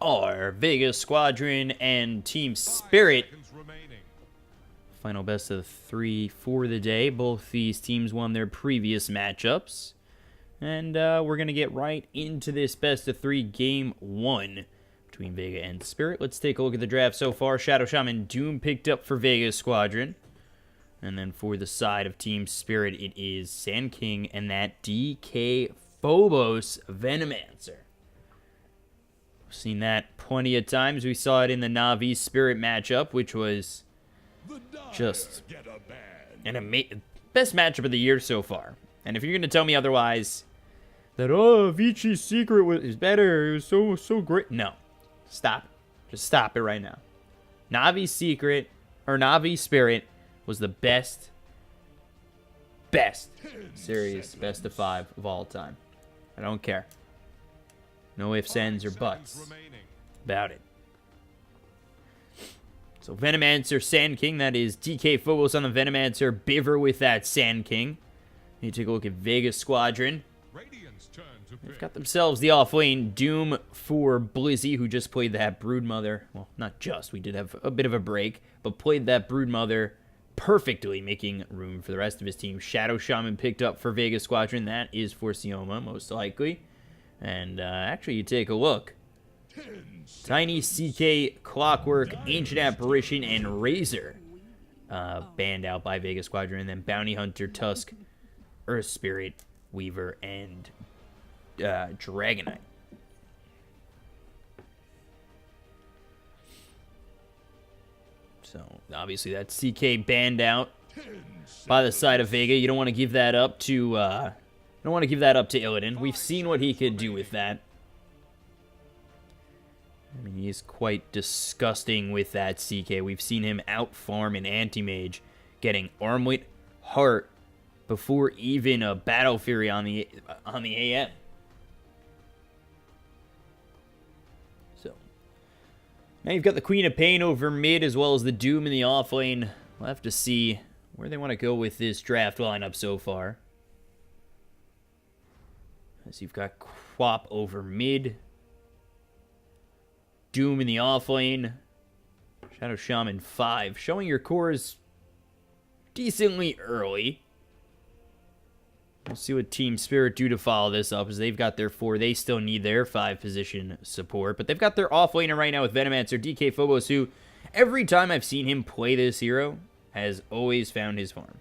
are Vega Squadron and Team Spirit. Final best of 3 for the day. Both these teams won their previous matchups. And we're going to get right into this best of 3 game 1 between Vega and Spirit. Let's take a look at the draft so far. Shadow Shaman Doom picked up for Vega Squadron. And then for the side of Team Spirit, it is Sand King and that DK Phobos Venomancer. We've seen that plenty of times. We saw it in the Navi Spirit matchup, which was just an best matchup of the year so far. And if you're going to tell me otherwise, that, oh, Vici's Secret is better, it was so great. No. Stop it. Just stop it right now. Navi Secret, or Navi Spirit, was the best series, best of 5 of all time. I don't care. No ifs, ands, or buts about it. So Venomancer, Sand King, that is DK Phobos on the Venomancer, Biver with that Sand King. You take a look at Vega Squadron. They've got themselves the off-lane Doom for Blizzy, who just played that Broodmother. Well, not just. We did have a bit of a break, but played that Broodmother perfectly, making room for the rest of his team. Shadow Shaman picked up for Vega Squadron. That is for Sioma, most likely. And actually, you take a look. Tiny CK, Clockwork, Ancient Apparition, and Razor banned out by Vega Squadron. And then Bounty Hunter, Tusk, Earth Spirit, Weaver, and Dragonite. So, obviously, that CK banned out by the side of Vega. You don't want to give that up to Illidan. We've seen what he could do with that. I mean, he's quite disgusting with that CK. We've seen him out-farm an Anti-Mage, getting Armlet, Heart, before even a Battle Fury on the AM. So, now you've got the Queen of Pain over mid, as well as the Doom in the offlane. We'll have to see where they want to go with this draft lineup so far. As you've got Quap over mid, Doom in the offlane, Shadow Shaman 5. Showing your cores decently early. We'll see what Team Spirit do to follow this up, as they've got their 4. They still need their 5 position support, but they've got their offlaner right now with Venomancer, DK Phobos, who every time I've seen him play this hero has always found his farm.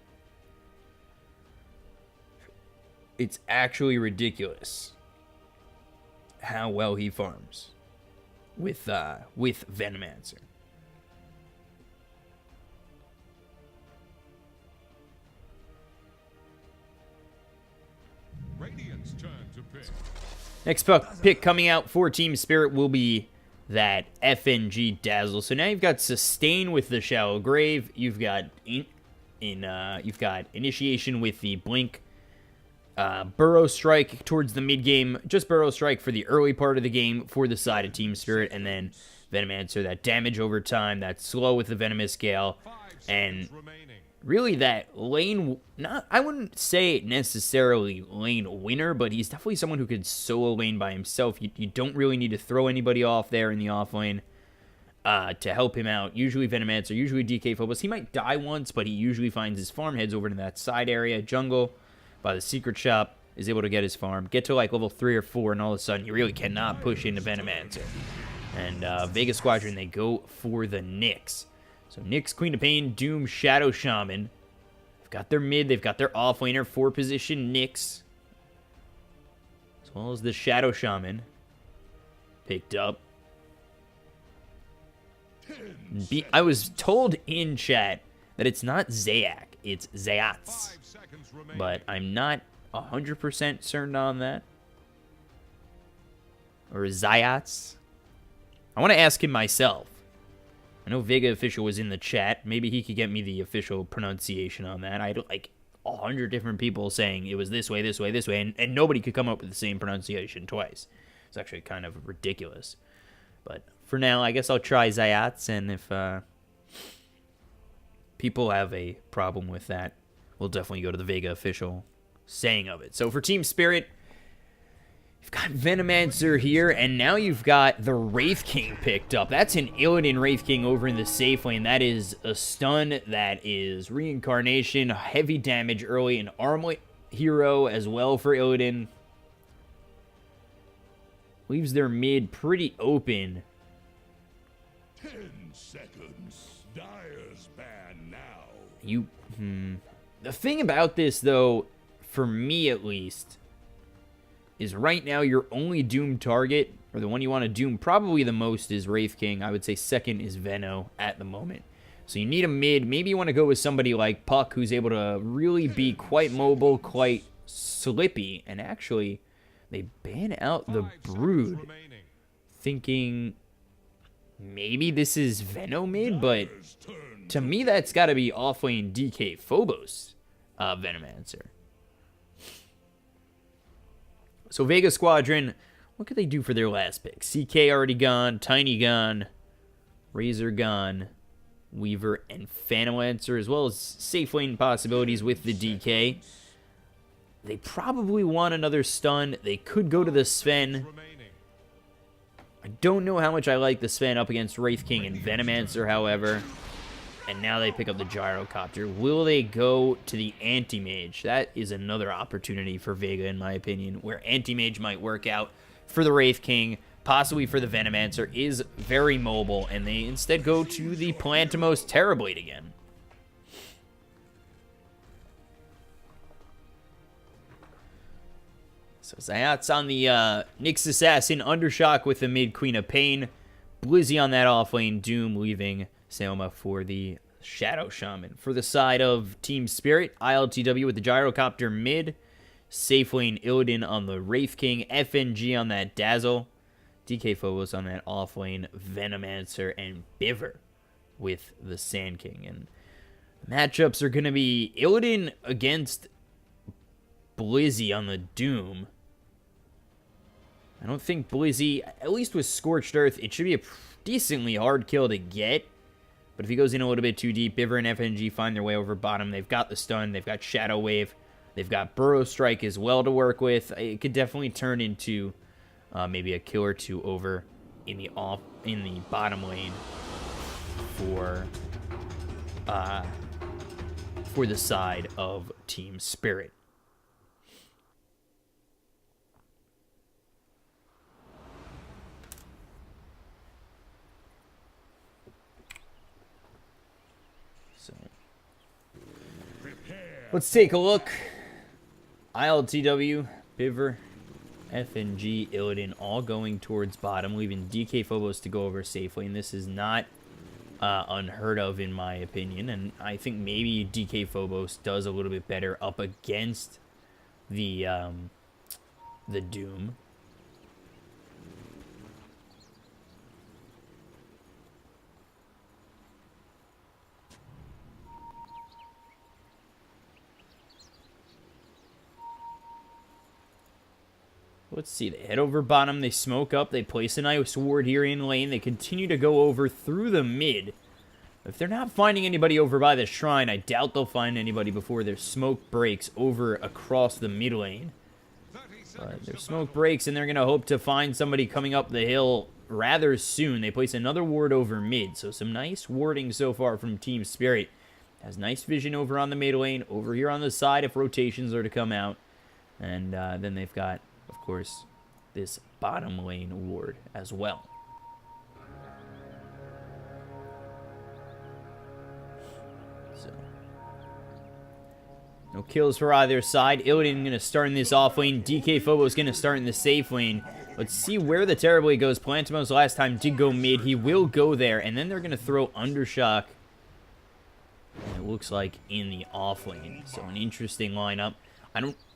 It's actually ridiculous how well he farms with Venomancer. Next pick coming out for Team Spirit will be that FNG Dazzle. So now you've got Sustain with the Shallow Grave. You've got you've got Initiation with the Blink. Burrow Strike towards the mid-game. Just Burrow Strike for the early part of the game for the side of Team Spirit. And then Venomancer, that damage over time, that slow with the Venomous Gale. And really that lane, I wouldn't say necessarily lane winner, but he's definitely someone who could solo lane by himself. You don't really need to throw anybody off there in the off lane to help him out. Usually Venomancer, usually DK Phobos. He might die once, but he usually finds his farm, heads over to that side area, jungle, by the secret shop, is able to get his farm, get to like level 3 or 4, and all of a sudden you really cannot push into Venomancer. And Vega Squadron, they go for the Nyx. So Nyx, Queen of Pain, Doom, Shadow Shaman. They've got their mid, they've got their offlaner, 4 position Nyx. As well as the Shadow Shaman. Picked up. I was told in chat that it's not Zayak, it's Zayats. But I'm not 100% certain on that. Or Zayats. I want to ask him myself. I know Vega Official was in the chat. Maybe he could get me the official pronunciation on that. I don't like 100 different people saying it was this way, this way, this way, and nobody could come up with the same pronunciation twice. It's actually kind of ridiculous. But for now, I guess I'll try Zayats, and if people have a problem with that, we'll definitely go to the Vega Official saying of it. So for Team Spirit, You've got Venomancer here, and now you've got the Wraith King picked up. That's an Illidan Wraith King over in the safe lane. That is a stun. That is reincarnation, heavy damage early, an armlet hero as well for Illidan. Leaves their mid pretty open. 10 seconds. Dire's ban now. The thing about this, though, for me at least, is right now your only Doom target, or the one you want to Doom probably the most, is Wraith King. I would say second is Veno at the moment. So you need a mid. Maybe you want to go with somebody like Puck, who's able to really be quite mobile, quite slippy. And actually, they ban out the Brood, thinking maybe this is Veno mid, but to me that's got to be offlane DK Phobos Venomancer. So Vega Squadron, what could they do for their last pick? CK already gone, Tiny gone, Razor gone, Weaver and Phantomancer, as well as safe lane possibilities with the DK. They probably want another stun. They could go to the Sven. I don't know how much I like the Sven up against Wraith King and Venomancer, however. And now they pick up the Gyrocopter. Will they go to the Anti-Mage? That is another opportunity for Vega, in my opinion, where Anti-Mage might work out for the Wraith King, possibly for the Venomancer, is very mobile, and they instead go to the Plantimos Terrorblade again. So Zayat's on the Nyx Assassin, Undershock with the mid Queen of Pain, Blizzy on that offlane, Doom leaving Selma for the Shadow Shaman. For the side of Team Spirit, ILTW with the Gyrocopter mid, safe lane Illidan on the Wraith King, FNG on that Dazzle, DK Phobos on that offlane, Venomancer, and Biver with the Sand King. And the matchups are going to be Illidan against Blizzy on the Doom. I don't think Blizzy, at least with Scorched Earth, it should be a decently hard kill to get. But if he goes in a little bit too deep, Biver and FNG find their way over bottom. They've got the stun. They've got Shadow Wave. They've got Burrow Strike as well to work with. It could definitely turn into maybe a kill or two over in the bottom lane for the side of Team Spirit. So let's take a look. ILTW, Biver, FNG, Illidan all going towards bottom, leaving DK Phobos to go over safely. And this is not unheard of in my opinion. And I think maybe DK Phobos does a little bit better up against the Doom. Let's see, they head over bottom, they smoke up, they place an Ice Ward here in lane, they continue to go over through the mid. If they're not finding anybody over by the shrine, I doubt they'll find anybody before their smoke breaks over across the mid lane. But their smoke breaks, and they're going to hope to find somebody coming up the hill rather soon. They place another ward over mid, so some nice warding so far from Team Spirit. Has nice vision over on the mid lane, over here on the side if rotations are to come out. And then they've got, of course, this bottom lane ward as well. So, no kills for either side. Illidan going to start in this off lane. DK Phobos going to start in the safe lane. Let's see where the Terrorblade goes. Plantimos last time did go mid. He will go there. And then they're going to throw Undershock, it looks like, in the off lane. So an interesting lineup.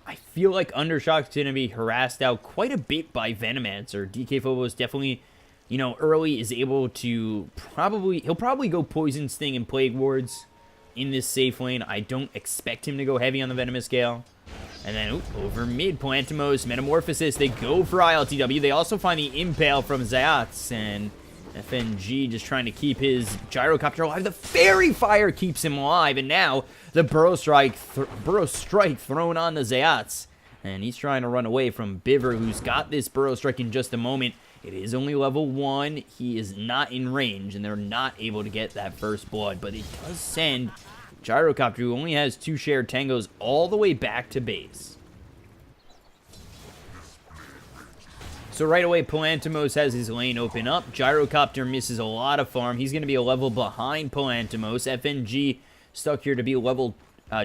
I feel like Undershock's going to be harassed out quite a bit by Venomancer. DK Phobos definitely, early is able to he'll probably go Poison Sting and Plague Wards in this safe lane. I don't expect him to go heavy on the Venomous Gale. And then, over mid, Plantimos, Metamorphosis, they go for ILTW. They also find the Impale from Zayats, and FNG just trying to keep his Gyrocopter alive. The Fairy Fire keeps him alive, and now the Burrow Strike thrown on the Zayats And he's trying to run away from Biver, who's got this Burrow Strike in just a moment. It is only level 1. He is not in range, and they're not able to get that first blood. But it does send Gyrocopter, who only has 2 shared tangos, all the way back to base. So right away, Palantimos has his lane open up. Gyrocopter misses a lot of farm. He's going to be a level behind Palantimos. FNG stuck here to be level,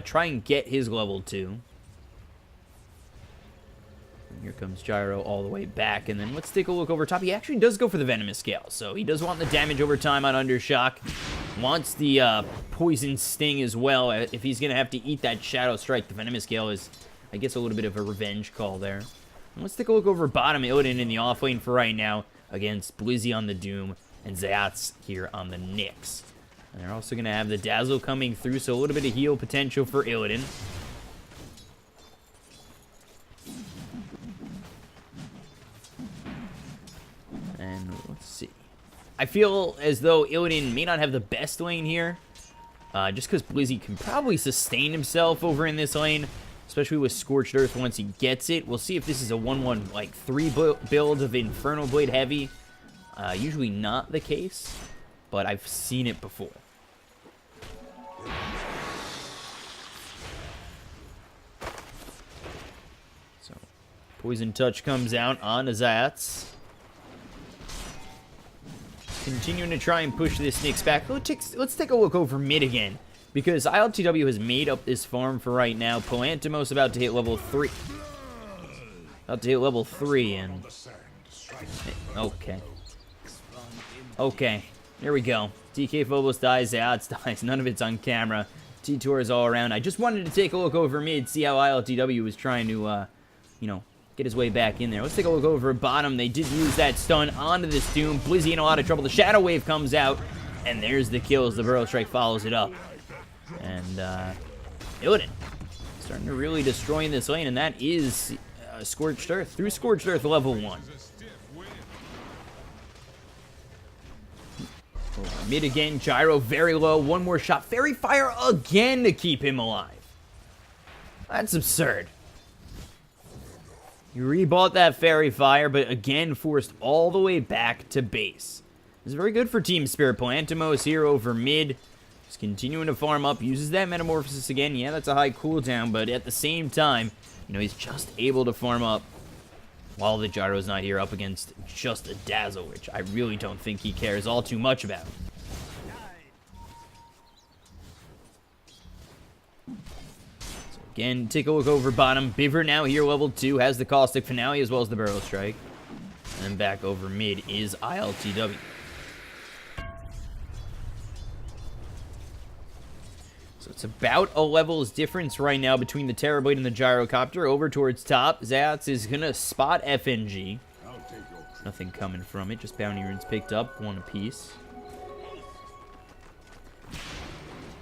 try and get his level 2. Here comes Gyro all the way back, and then let's take a look over top. He actually does go for the Venomous Scale, so he does want the damage over time on Undershock. Wants the Poison Sting as well. If he's going to have to eat that Shadow Strike, the Venomous Scale is, I guess, a little bit of a revenge call there. And let's take a look over bottom. Illidan in the off lane for right now against Blizzy on the Doom and Zayats here on the Nyx. And they're also going to have the Dazzle coming through, so a little bit of heal potential for Illidan. And let's see. I feel as though Illidan may not have the best lane here. Just because Blizzy can probably sustain himself over in this lane. Especially with Scorched Earth once he gets it. We'll see if this is a 1-1, like, 3 build of Infernal Blade Heavy. Usually not the case. But I've seen it before. So, Poison Touch comes out on Zayats. Continuing to try and push this Nyx back. Let's take a look over mid again. Because ILTW has made up this farm for right now. Palantimos about to hit level 3. About to hit level 3 and... Okay. Okay. Here we go. DK Phobos dies, Zayats dies. None of it's on camera. T-Tour is all around. I just wanted to take a look over mid, see how ILTW was trying to, you know, get his way back in there. Let's take a look over bottom. They did use that stun onto this Doom. Blizzy in a lot of trouble. The Shadow Wave comes out, and there's the kills. The Burrow Strike follows it up. And, Illidan starting to really destroy this lane, and that is Scorched Earth. Through Scorched Earth, level 1. Mid again, Gyro very low. One more shot. Fairy Fire again to keep him alive. That's absurd. You rebought that Fairy Fire, but again forced all the way back to base. This is very good for Team Spirit. Palantimos here over mid. Just continuing to farm up. Uses that Metamorphosis again. Yeah, that's a high cooldown, but at the same time, you know, he's just able to farm up while the Gyro's not here up against just a Dazzle, which I really don't think he cares all too much about. So again, take a look over bottom. Biver now here, level 2, has the Caustic Finale as well as the Burrow Strike. And then back over mid is ILTW. So it's about a level's difference right now between the Terrorblade and the Gyrocopter. Over towards top, Zayats is going to spot FNG. Nothing coming from it, just Bounty Runes picked up, 1 apiece.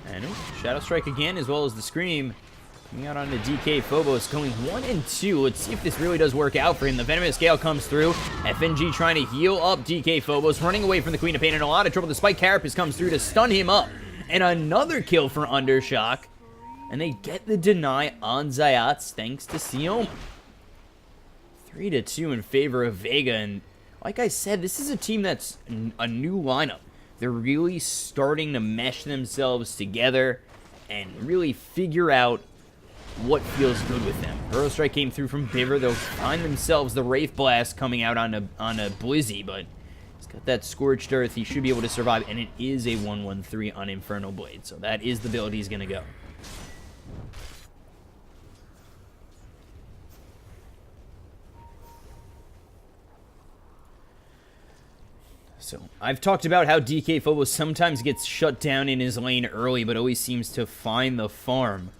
And Shadow Strike again, as well as the Scream. Coming out on the DK Phobos, going 1 and 2. Let's see if this really does work out for him. The Venomous Gale comes through. FNG trying to heal up DK Phobos, running away from the Queen of Pain in a lot of trouble. The Spike Carapace comes through to stun him up. And another kill for Undershock. And they get the deny on Zayats thanks to Sioma. 3-2 in favor of Vega. And like I said, this is a team that's a new lineup. They're really starting to mesh themselves together and really figure out what feels good with them. Burrow Strike came through from Biver. They'll find themselves the Wraith Blast coming out on a Blizzy, but got that Scorched Earth. He should be able to survive, and it is a 1-1-3 on Infernal Blade. So that is the build he's going to go. So I've talked about how DK Phobos sometimes gets shut down in his lane early, but always seems to find the farm.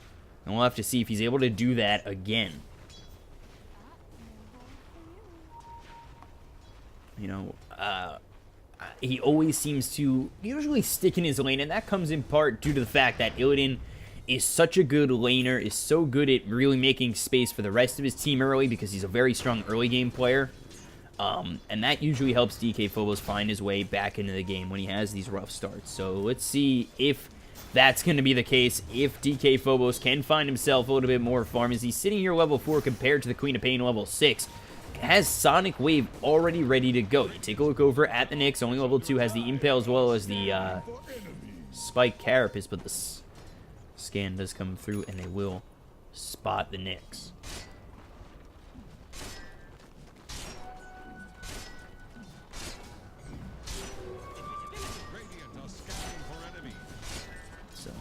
And we'll have to see if he's able to do that again. You know, he always seems to usually stick in his lane, and that comes in part due to the fact that Illidan is such a good laner, is so good at really making space for the rest of his team early because he's a very strong early game player. And that usually helps DK Phobos find his way back into the game when he has these rough starts. So let's see if that's going to be the case if DK Phobos can find himself a little bit more farm, as he's sitting here level 4 compared to the Queen of Pain level 6. Has Sonic Wave already ready to go. You take a look over at the Nyx. Only level 2 has the Impale as well as the Spike Carapace, but the scan does come through and they will spot the Nyx. So,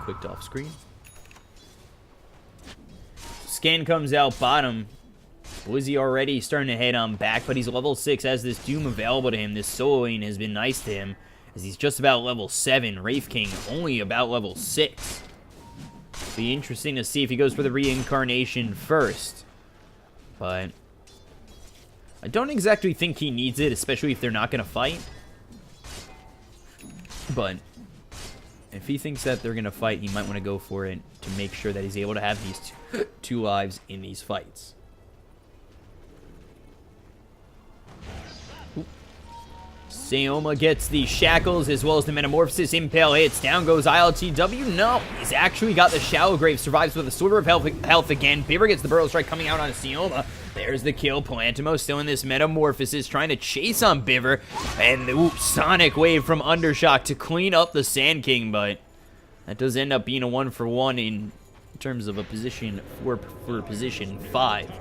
clicked off screen. Scan comes out bottom. Blizzy already starting to head on back, but he's level 6, has this Doom available to him. This soloing has been nice to him, as he's just about level 7. Wraith King only about level 6. Be interesting to see if he goes for the reincarnation first. But I don't exactly think he needs it, especially if they're not going to fight. But if he thinks that they're going to fight, he might want to go for it to make sure that he's able to have these two lives in these fights. Sayoma gets the shackles as well as the metamorphosis. Impale hits. Down goes ILTW. No, he's actually got the Shallow Grave. Survives with a sliver of health again. Bieber gets the Burrow Strike coming out on Sayoma. There's the kill. Plantimo still in this metamorphosis, trying to chase on Bieber. And the Sonic Wave from Undershock to clean up the Sand King, but that does end up being a 1-for-1 in terms of a position for position 5.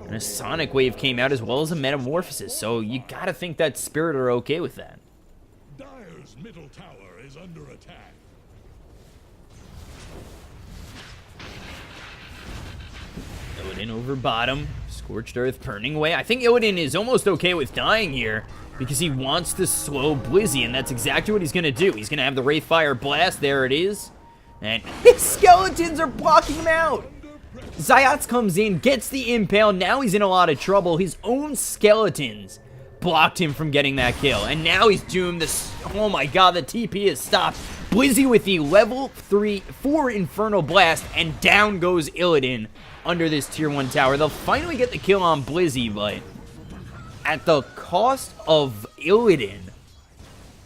And a Sonic Wave came out as well as a Metamorphosis, so you gotta think that Spirit are okay with that. Dire's middle tower is under attack. Illidan over bottom. Scorched Earth burning away. I think Illidan is almost okay with dying here because he wants to slow Blizzy, and that's exactly what he's gonna do. He's gonna have the Wraithfire Blast. There it is. And his skeletons are blocking him out. Zayats comes in, gets the Impale. Now he's in a lot of trouble. His own skeletons blocked him from getting that kill. And now he's doomed. Oh my god, the TP is stopped. Blizzy with the level 4 Infernal Blast, and down goes Illidan under this tier 1 tower. They'll finally get the kill on Blizzy, but at the cost of Illidan,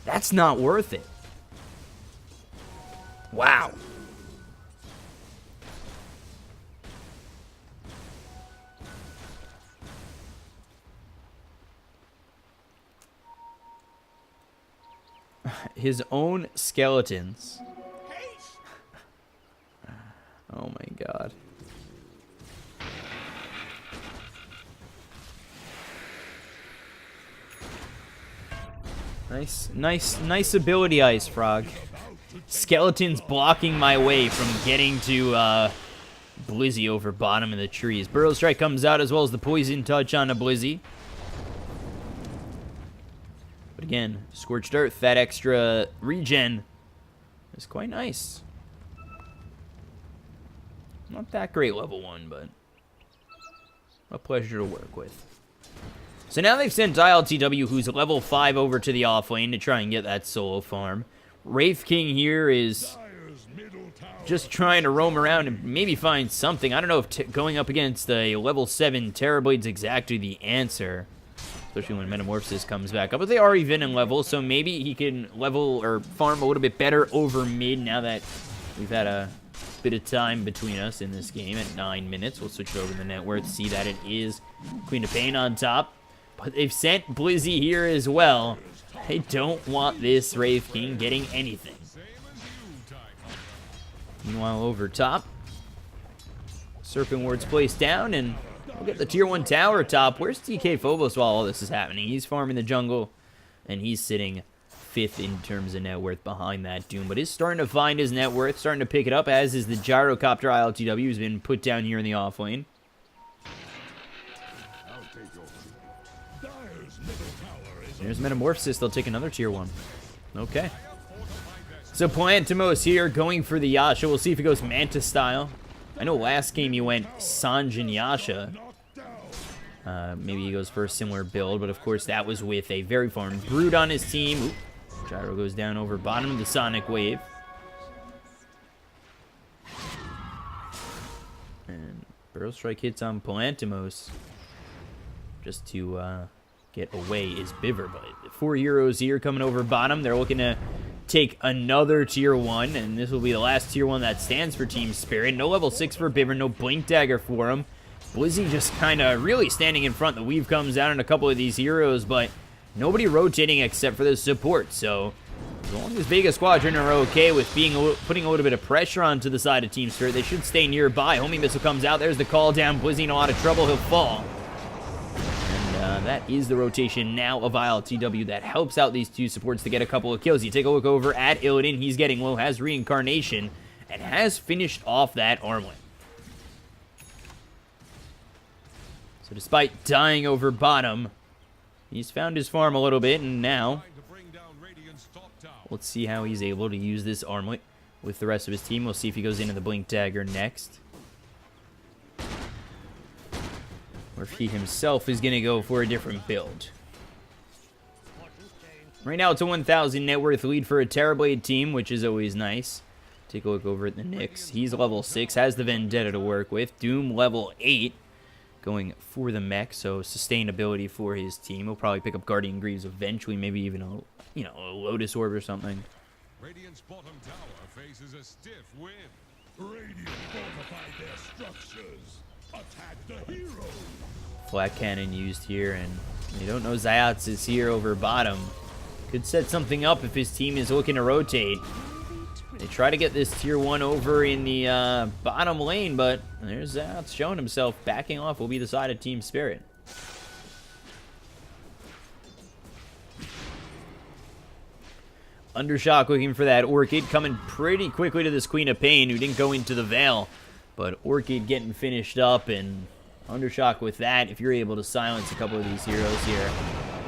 that's not worth it. Wow. His own skeletons. Oh my god. Nice ability, Ice Frog. Skeletons blocking my way from getting to Blizzy over bottom of the trees. Burrow Strike comes out as well as the Poison Touch on a Blizzy. But again, Scorched Earth, that extra regen is quite nice. Not that great level 1, but a pleasure to work with. So now they've sent ILTW, who's level 5, over to the offlane to try and get that solo farm. Wraith King here is just trying to roam around and maybe find something. I don't know if going up against a level 7 Terrablade's exactly the answer. Especially when Metamorphosis comes back up. But they are even in level, so maybe he can level or farm a little bit better over mid now that we've had a bit of time between us in this game at 9 minutes. We'll switch it over to the net worth, see that it is Queen of Pain on top. But they've sent Blizzy here as well. They don't want this Wraith King getting anything. Meanwhile, over top, Serpent Ward's placed down, and we'll get the tier 1 tower top. Where's DK Phobos while all this is happening? He's farming the jungle, and he's sitting 5th in terms of net worth behind that Doom. But is starting to find his net worth, starting to pick it up, as is the Gyrocopter ILTW, who's been put down here in the offlane. There's Metamorphosis. They'll take another tier 1. Okay. So Plantimos here going for the Yasha. We'll see if he goes Manta style. I know last game he went Sanjin Yasha. Maybe he goes for a similar build, but of course that was with a very farmed Brood on his team. Oop. Gyro goes down over bottom of the Sonic Wave. And Burrow Strike hits on Plantimos. Just to get away is Biver, but 4 heroes here coming over bottom. They're looking to take another tier 1, and this will be the last tier 1 that stands for Team Spirit. No level 6 for Bibber, no Blink Dagger for him. Blizzy just kind of really standing in front. The weave comes down on a couple of these heroes, but nobody rotating except for the support. So as long as Vega Squadron are okay with putting a little bit of pressure onto the side of Team Spirit, they should stay nearby. Homing missile comes out. There's the call down. Blizzy in a lot of trouble. He'll fall. And that is the rotation now of ILTW that helps out these two supports to get a couple of kills. You take a look over at Illidan. He's getting low, has Reincarnation, and has finished off that armlet. So despite dying over bottom, he's found his farm a little bit, and now let's see how he's able to use this armlet with the rest of his team. We'll see if he goes into the Blink Dagger next, or if he himself is going to go for a different build. Right now it's a 1,000 net worth lead for a Terrorblade team, which is always nice. Take a look over at the Nyx. He's level 6, has the Vendetta to work with. Doom level 8. Going for the mech, so sustainability for his team. He'll probably pick up Guardian Greaves eventually, maybe even a Lotus Orb or something. Radiant's bottom tower faces a stiff wind. Radiant fortified their structures. Attack the hero. Flat cannon used here, and you don't know Zayats is here over bottom. Could set something up if his team is looking to rotate. They try to get this tier 1 over in the bottom lane, but there's Zayats showing himself. Backing off will be the side of Team Spirit. Undershock looking for that Orchid, coming pretty quickly to this Queen of Pain, who didn't go into the Veil. But Orchid getting finished up, and Undershock with that. If you're able to silence a couple of these heroes here,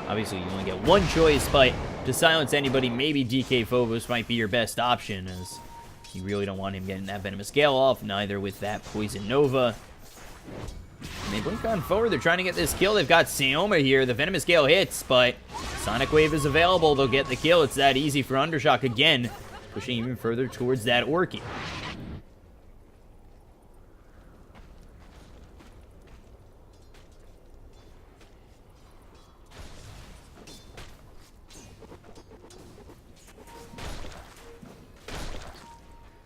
obviously you only get one choice, but to silence anybody, maybe DK Phobos might be your best option, as you really don't want him getting that Venomous Gale off, neither with that Poison Nova. And they blink on forward. They're trying to get this kill. They've got Seoma here. The Venomous Gale hits, but Sonic Wave is available. They'll get the kill. It's that easy for Undershock again, pushing even further towards that Orchid.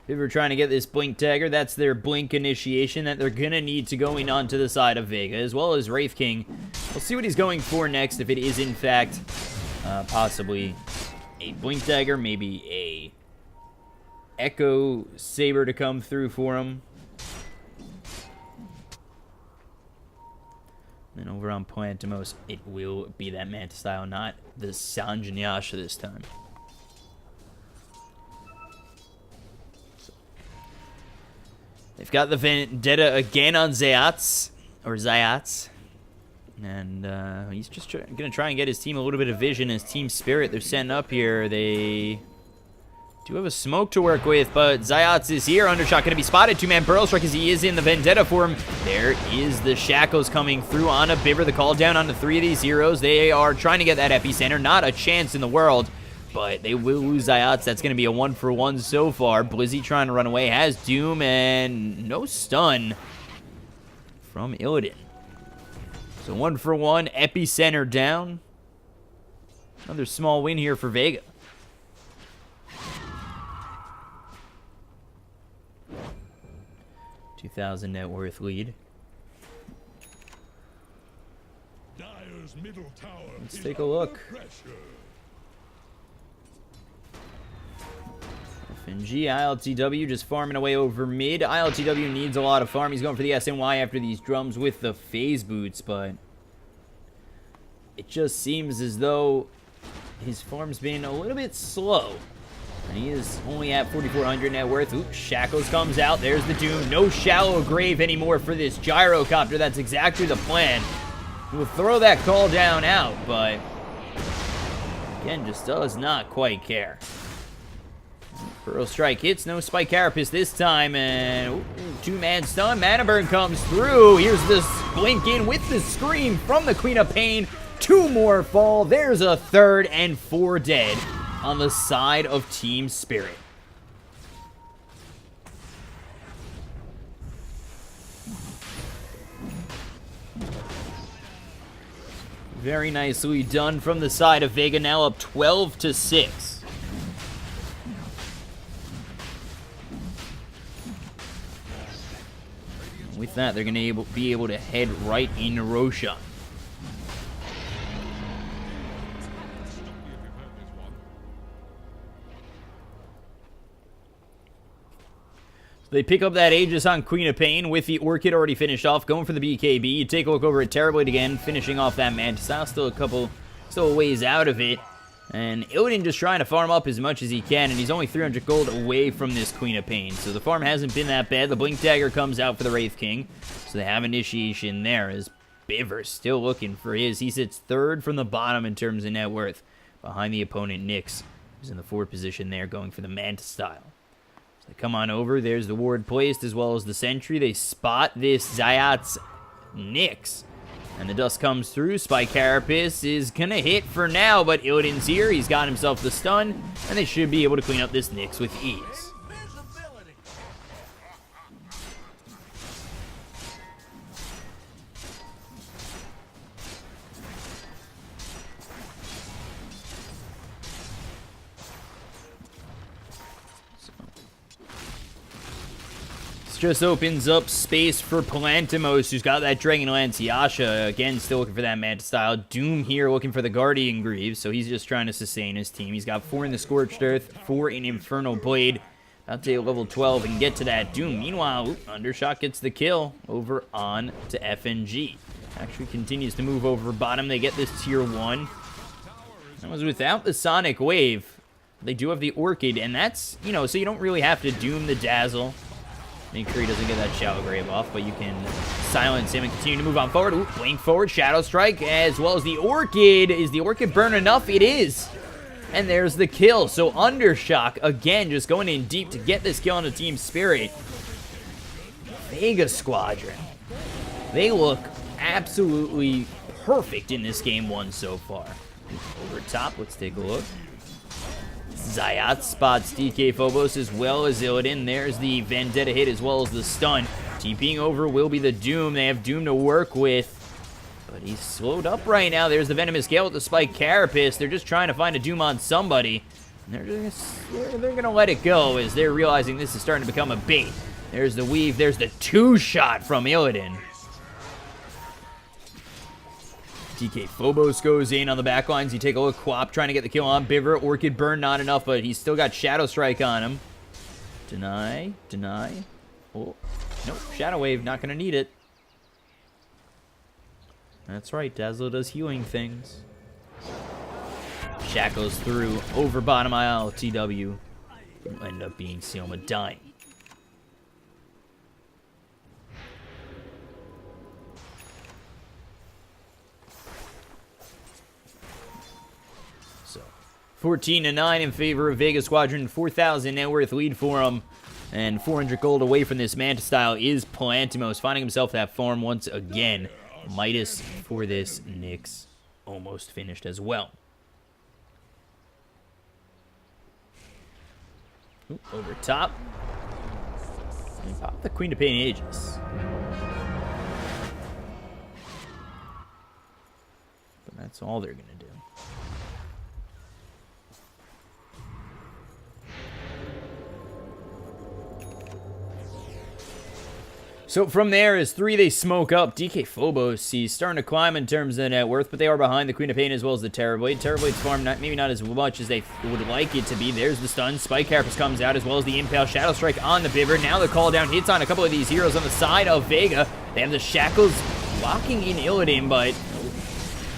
If we're trying to get this Blink Dagger, that's their Blink initiation that they're going to need to going onto the side of Vega, as well as Wraith King. We'll see what he's going for next, if it is in fact possibly a Blink Dagger, maybe a Echo Saber to come through for him. And over on Plantimos, it will be that Manta style, not the Sanjanyasha this time. They've got the Vendetta again on Zayats, and he's just going to try and get his team a little bit of vision. His Team Spirit, they're setting up here. They do have a smoke to work with, but Zayats is here. Undershot going to be spotted. Two-man Burrow Strike as he is in the Vendetta form. There is the Shackles coming through on a Bibber. The call down on the 3 of these heroes. They are trying to get that epicenter. Not a chance in the world. But they will lose Zayats. That's going to be a 1-for-1 so far. Blizzy trying to run away. Has Doom and no stun from Illidan. So 1-for-1. Epicenter down. Another small win here for Vega. $2,000 net worth lead. Dire's middle tower. Let's take a look. FNG, ILTW just farming away over mid. ILTW needs a lot of farm. He's going for the SNY after these drums with the phase boots, but it just seems as though his farm's been a little bit slow. And he is only at 4,400 net worth. Oops, Shackles comes out. There's the Doom. No shallow grave anymore for this Gyrocopter. That's exactly the plan. We'll throw that call down out, but again, just does not quite care. Burrow Strike hits, no Spike Carapace this time, and two-man stun. Mana Burn comes through. Here's this blink in with the scream from the Queen of Pain. 2 more fall. There's a 3rd and 4 dead on the side of Team Spirit. Very nicely done from the side of Vega, now up 12-6. with that, they're going to be able to head right into Roshan. They pick up that Aegis on Queen of Pain with the Orchid already finished off, going for the BKB. You take a look over at Terrorblade again, finishing off that Mantis. Still a ways out of it. And Illidan just trying to farm up as much as he can, and he's only 300 gold away from this Queen of Pain. So the farm hasn't been that bad. The Blink Dagger comes out for the Wraith King, so they have initiation there as Biver's still looking for his. He sits third from the bottom in terms of net worth, behind the opponent Nyx, who's in the fourth position there, going for the Mantis style. So they come on over. There's the ward placed as well as the sentry. They spot this Zayat's Nyx. And the dust comes through. Spike Carapace is going to hit for now, but Illidan's here. He's got himself the stun, and they should be able to clean up this Nyx with ease. Just opens up space for Palantimos, who's got that Dragonlance. Yasha, again, still looking for that Mantis style. Doom here looking for the Guardian Greaves, so he's just trying to sustain his team. He's got 4 in the Scorched Earth, 4 in Infernal Blade. About to level 12 and get to that Doom. Meanwhile, Undershot gets the kill over on to FNG. Actually continues to move over bottom. They get this tier 1. That was without the Sonic Wave. They do have the Orchid, and that's, so you don't really have to Doom the Dazzle. Make sure he doesn't get that Shallow Grave off, but you can silence him and continue to move on forward. Ooh, blink forward, Shadow Strike, as well as the Orchid. Is the Orchid burn enough? It is. And there's the kill. So Undershock, again, just going in deep to get this kill on the Team Spirit. Vega Squadron. They look absolutely perfect in this game 1 so far. Over top, let's take a look. Zayat spots DK Phobos as well as Illidan. There's the Vendetta hit as well as the stun. TPing over will be the Doom. They have Doom to work with, but he's slowed up right now. There's the Venomous Gale with the Spike Carapace. They're just trying to find a Doom on somebody. And they're gonna let it go as they're realizing this is starting to become a bait. There's the weave. There's the 2-shot from Illidan. DK Phobos goes in on the back lines. You take a look, Quap trying to get the kill on Biver. Orchid burn, not enough, but he's still got Shadow Strike on him. Deny. Oh, nope, Shadow Wave, not going to need it. That's right, Dazzle does healing things. Shackles through, over bottom aisle, TW. Will end up being Seoma dying. So, 14-9 in favor of Vega Squadron. 4,000 net worth lead for him. And 400 gold away from this Manta style is Palantimos, finding himself that farm once again. Midas for this Nyx almost finished as well. Ooh, over top. And pop the Queen of Pain Aegis. But that's all they're going to do. So from there, as 3, they smoke up. DK Phobos, he's starting to climb in terms of net worth, but they are behind the Queen of Pain as well as the Terrorblade. Terrorblade's farm, maybe not as much as they would like it to be. There's the stun. Spike Carapace comes out as well as the Impale. Shadow Strike on the Biver. Now the call down hits on a couple of these heroes on the side of Vega. They have the Shackles locking in Illidan, but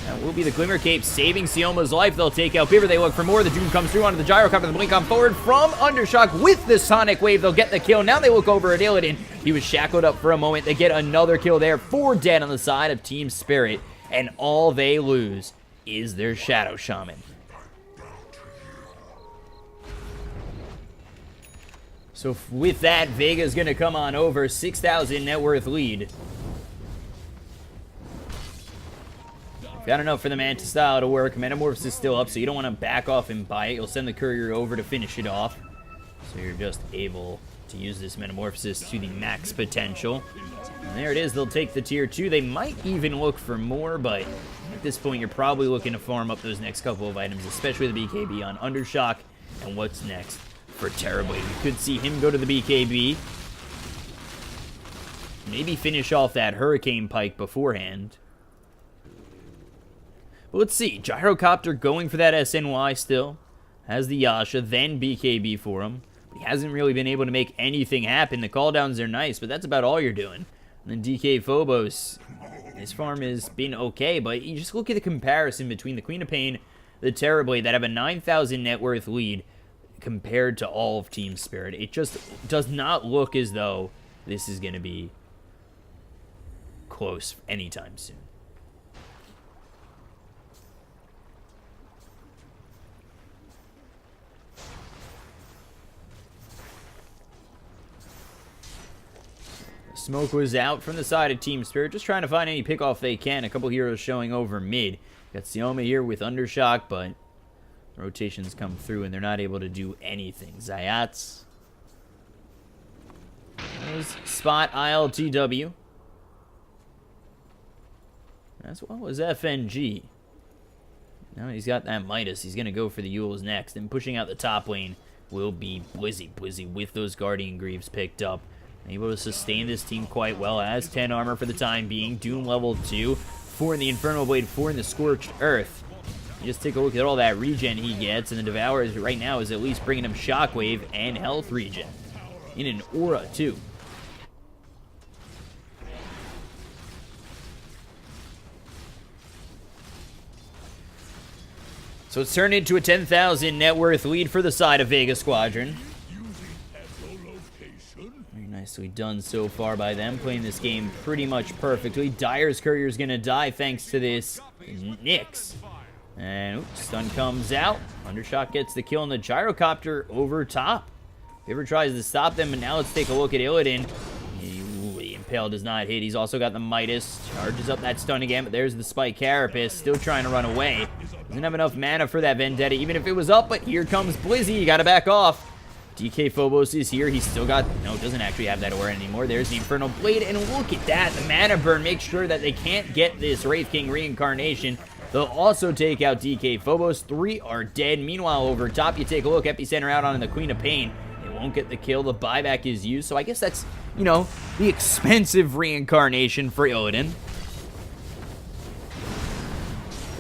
that will be the Glimmer Cape saving Seoma's life. They'll take out Biver. They look for more. The Doom comes through onto the Gyro Copter. The blink on forward from Undershock with the Sonic Wave. They'll get the kill. Now they look over at Illidan. He was shackled up for a moment. They get another kill there. 4 dead on the side of Team Spirit. And all they lose is their Shadow Shaman. So with that, Vega's going to come on over. 6,000 net worth lead. Got enough for the Manta style to work. Metamorphosis is still up, so you don't want to back off and buy it. You'll send the courier over to finish it off. So you're just able to use this Metamorphosis to the max potential. And there it is. They'll take the tier 2. They might even look for more, but at this point, you're probably looking to farm up those next couple of items, especially the BKB on Undershock. And what's next for Terrorblade? We could see him go to the BKB. Maybe finish off that Hurricane Pike beforehand. But let's see. Gyrocopter going for that SNY still. Has the Yasha, then BKB for him. But he hasn't really been able to make anything happen. The calldowns are nice, but that's about all you're doing. And then DK Phobos, his farm has been okay, but you just look at the comparison between the Queen of Pain, the Terrorblade, that have a 9,000 net worth lead, compared to all of Team Spirit. It just does not look as though this is going to be close anytime soon. Smoke was out from the side of Team Spirit, just trying to find any pickoff they can. A couple heroes showing over mid. Got Sioma here with Undershock, but rotations come through and they're not able to do anything. Zayats. There's Spot ILTW. As well as FNG. Now he's got that Midas. He's going to go for the Yules next. And pushing out the top lane will be Blizzy. Blizzy with those Guardian Greaves picked up. Able to sustain this team quite well. As 10 armor for the time being. Doom level 2. 4 in the Infernal Blade. 4 in the Scorched Earth. You just take a look at all that regen he gets. And the Devourer right now is at least bringing him Shockwave and health regen. In an aura too. So it's turned into a 10,000 net worth lead for the side of Vega Squadron. Very nicely done so far by them, playing this game pretty much perfectly. Dyer's Courier is going to die thanks to this Nyx. And oops, stun comes out. Undershot gets the kill on the Gyrocopter over top. Viver tries to stop them, but now let's take a look at Illidan. The Impale does not hit. He's also got the Midas. Charges up that stun again, but there's the Spike Carapace. Still trying to run away. Doesn't have enough mana for that Vendetta, even if it was up, but here comes Blizzy. You gotta back off. DK Phobos is here. He's still got... No, doesn't actually have that aura anymore. There's the Infernal Blade, and look at that. The mana burn makes sure that they can't get this Wraith King reincarnation. They'll also take out DK Phobos. 3 are dead. Meanwhile, over top, you take a look. Epicenter out on the Queen of Pain. They won't get the kill. The buyback is used. So I guess that's, you know, the expensive reincarnation for Illidan.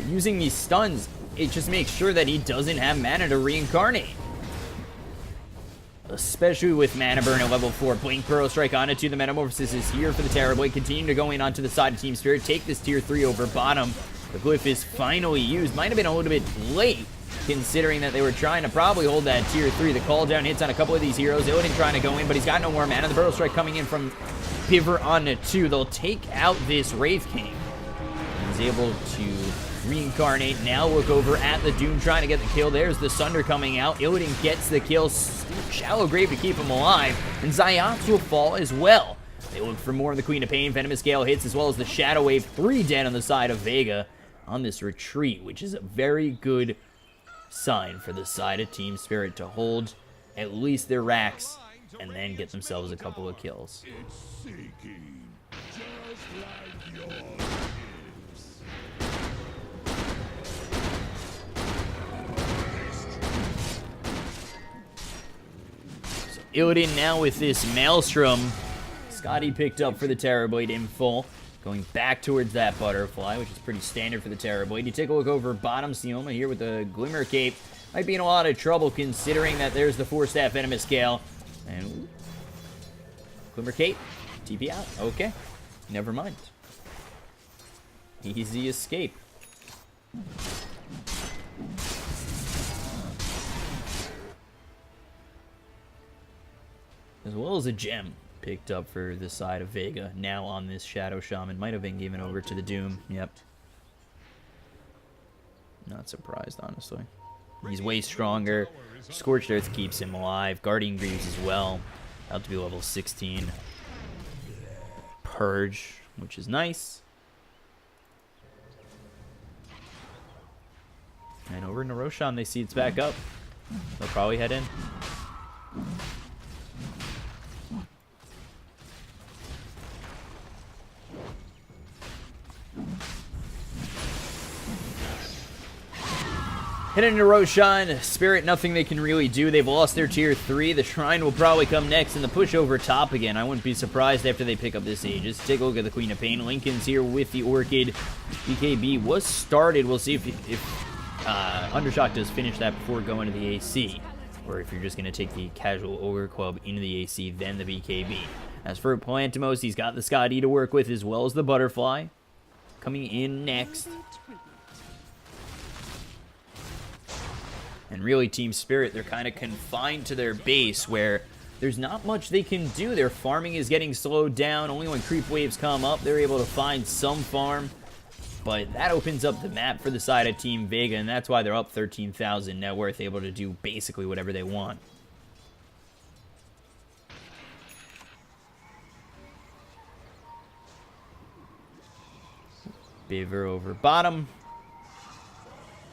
Using these stuns, it just makes sure that he doesn't have mana to reincarnate. Especially with mana burn at level 4. Blink Burrow Strike onto 2. The Metamorphosis is here for the Terrorblade. Continuing to go in onto the side of Team Spirit. Take this tier 3 over bottom. The glyph is finally used. Might have been a little bit late, considering that they were trying to probably hold that tier 3. The call down hits on a couple of these heroes. Illidan trying to go in, but he's got no more mana. The Burrow Strike coming in from Piver onto 2. They'll take out this Wraith King. He's able to reincarnate. Now look over at the Doom trying to get the kill. There's the Sunder coming out. Illidan gets the kill. Shallow Grave to keep him alive. And Zayats will fall as well. They look for more of the Queen of Pain. Venomous Gale hits, as well as the Shadow Wave. 3 dead on the side of Vega on this retreat, which is a very good sign for the side of Team Spirit to hold at least their racks and then get themselves a couple of kills. It's seeking, just like yours is. So Illidan now with this Maelstrom. Scotty picked up for the Terrorblade in full. Going back towards that Butterfly, which is pretty standard for the Terrorblade. You take a look over bottom. Sioma here with the Glimmer Cape. Might be in a lot of trouble considering that there's the 4-staff Venomous Gale. And ooh, Glimmer Cape. TP out. Okay. Never mind. Easy escape. As well as a gem picked up for the side of Vega. Now on this Shadow Shaman. Might have been given over to the Doom. Yep. Not surprised, honestly. He's way stronger. Scorched Earth keeps him alive. Guardian Greaves as well. About to be level 16. Purge, which is nice. And over in Roshan, they see it's back up. They'll probably head in. Hit into Roshan. Spirit, nothing they can really do. They've lost their tier 3. The Shrine will probably come next, and the push over top again. I wouldn't be surprised after they pick up this Aegis. Take a look at the Queen of Pain. Lincoln's here with the Orchid. BKB was started. We'll see if Undershock does finish that before going to the AC. Or if you're just going to take the casual Ogre Club into the AC, then the BKB. As for Plantimos, he's got the Scotty to work with as well as the Butterfly. Coming in next. And really, Team Spirit, they're kind of confined to their base where there's not much they can do. Their farming is getting slowed down. Only when creep waves come up, they're able to find some farm. But that opens up the map for the side of Team Vega, and that's why they're up 13,000 net worth, able to do basically whatever they want. Beaver over bottom.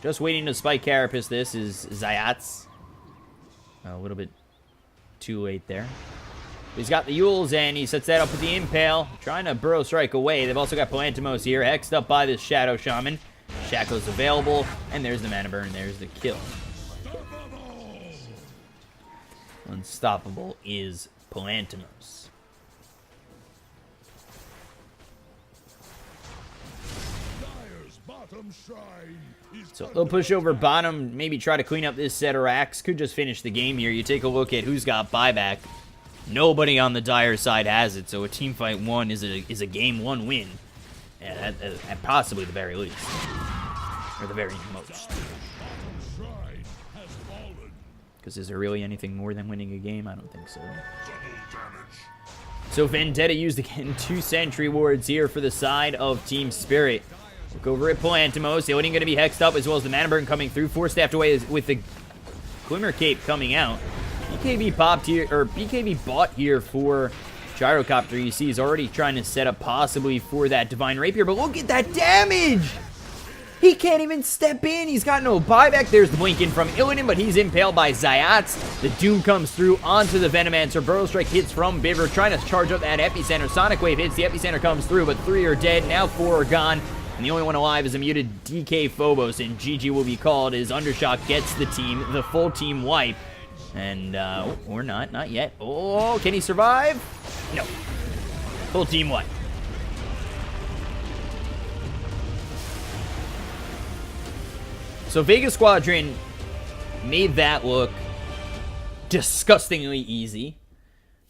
Just waiting to spike Carapace. This is Zayats. A little bit too late there. He's got the Yules, and he sets that up with the Impale. Trying to Burrow Strike away. They've also got Plantimos here, hexed up by this Shadow Shaman. Shackle's available, and there's the Mana Burn. There's the kill. Unstoppable is Plantimos. So they'll push over bottom, maybe try to clean up this set of racks. Could just finish the game here. You take a look at who's got buyback. Nobody on the Dire side has it, so a team fight 1 is a game 1 win. Yeah, at possibly the very least. Or the very most. Because is there really anything more than winning a game? I don't think so. So Vendetta used again 2 Sentry Wards here for the side of Team Spirit. Look over at Plantimos. Odin going to be hexed up as well as the Mana Burn coming through. 4 staffed away with the Glimmer Cape coming out. BKB popped here, or BKB bought here for Gyrocopter. You see he's already trying to set up possibly for that Divine Rapier, but look at that damage! He can't even step in. He's got no buyback. There's the blink in from Illidan, but he's impaled by Zayats. The Doom comes through onto the Venomancer. Burrow Strike hits from Biver, trying to charge up that Epicenter. Sonic Wave hits. The Epicenter comes through, but 3 are dead. Now 4 are gone. And the only one alive is a muted DK Phobos, and GG will be called as Undershock gets the full team wipe. And, or not yet. Oh, can he survive? No. Full team wipe. So Vega Squadron made that look disgustingly easy.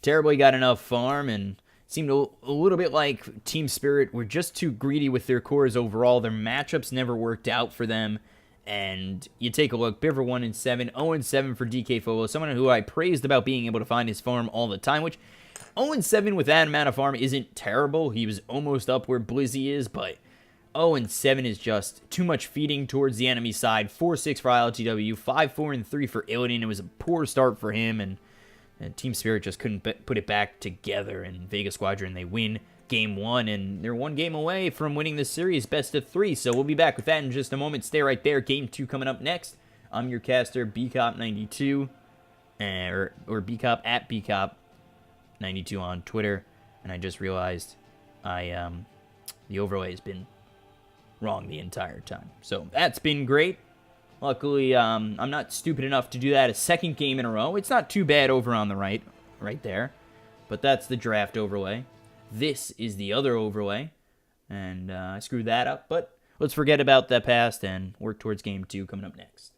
Terribly got enough farm, and seemed a little bit like Team Spirit were just too greedy with their cores overall. Their matchups never worked out for them. And you take a look, Biver 1-7, 0-7 for DK Phobos, someone who I praised about being able to find his farm all the time, which 0-7 with that amount of farm isn't terrible. He was almost up where Blizzy is, but 0-7 is just too much feeding towards the enemy side. 4-6 for ILTW, 5-4-3 for Illidan. It was a poor start for him, and Team Spirit just couldn't put it back together. And Vega Squadron, they win Game 1, and they're 1 game away from winning this series, best of 3. So we'll be back with that in just a moment. Stay right there. Game 2 coming up next. I'm your caster, BCop92, or BCop at BCop92 on Twitter. And I just realized the overlay has been wrong the entire time. So that's been great. Luckily, I'm not stupid enough to do that a 2nd game in a row. It's not too bad over on the right there. But that's the draft overlay. This is the other overlay, and I screwed that up, but let's forget about that past and work towards Game 2 coming up next.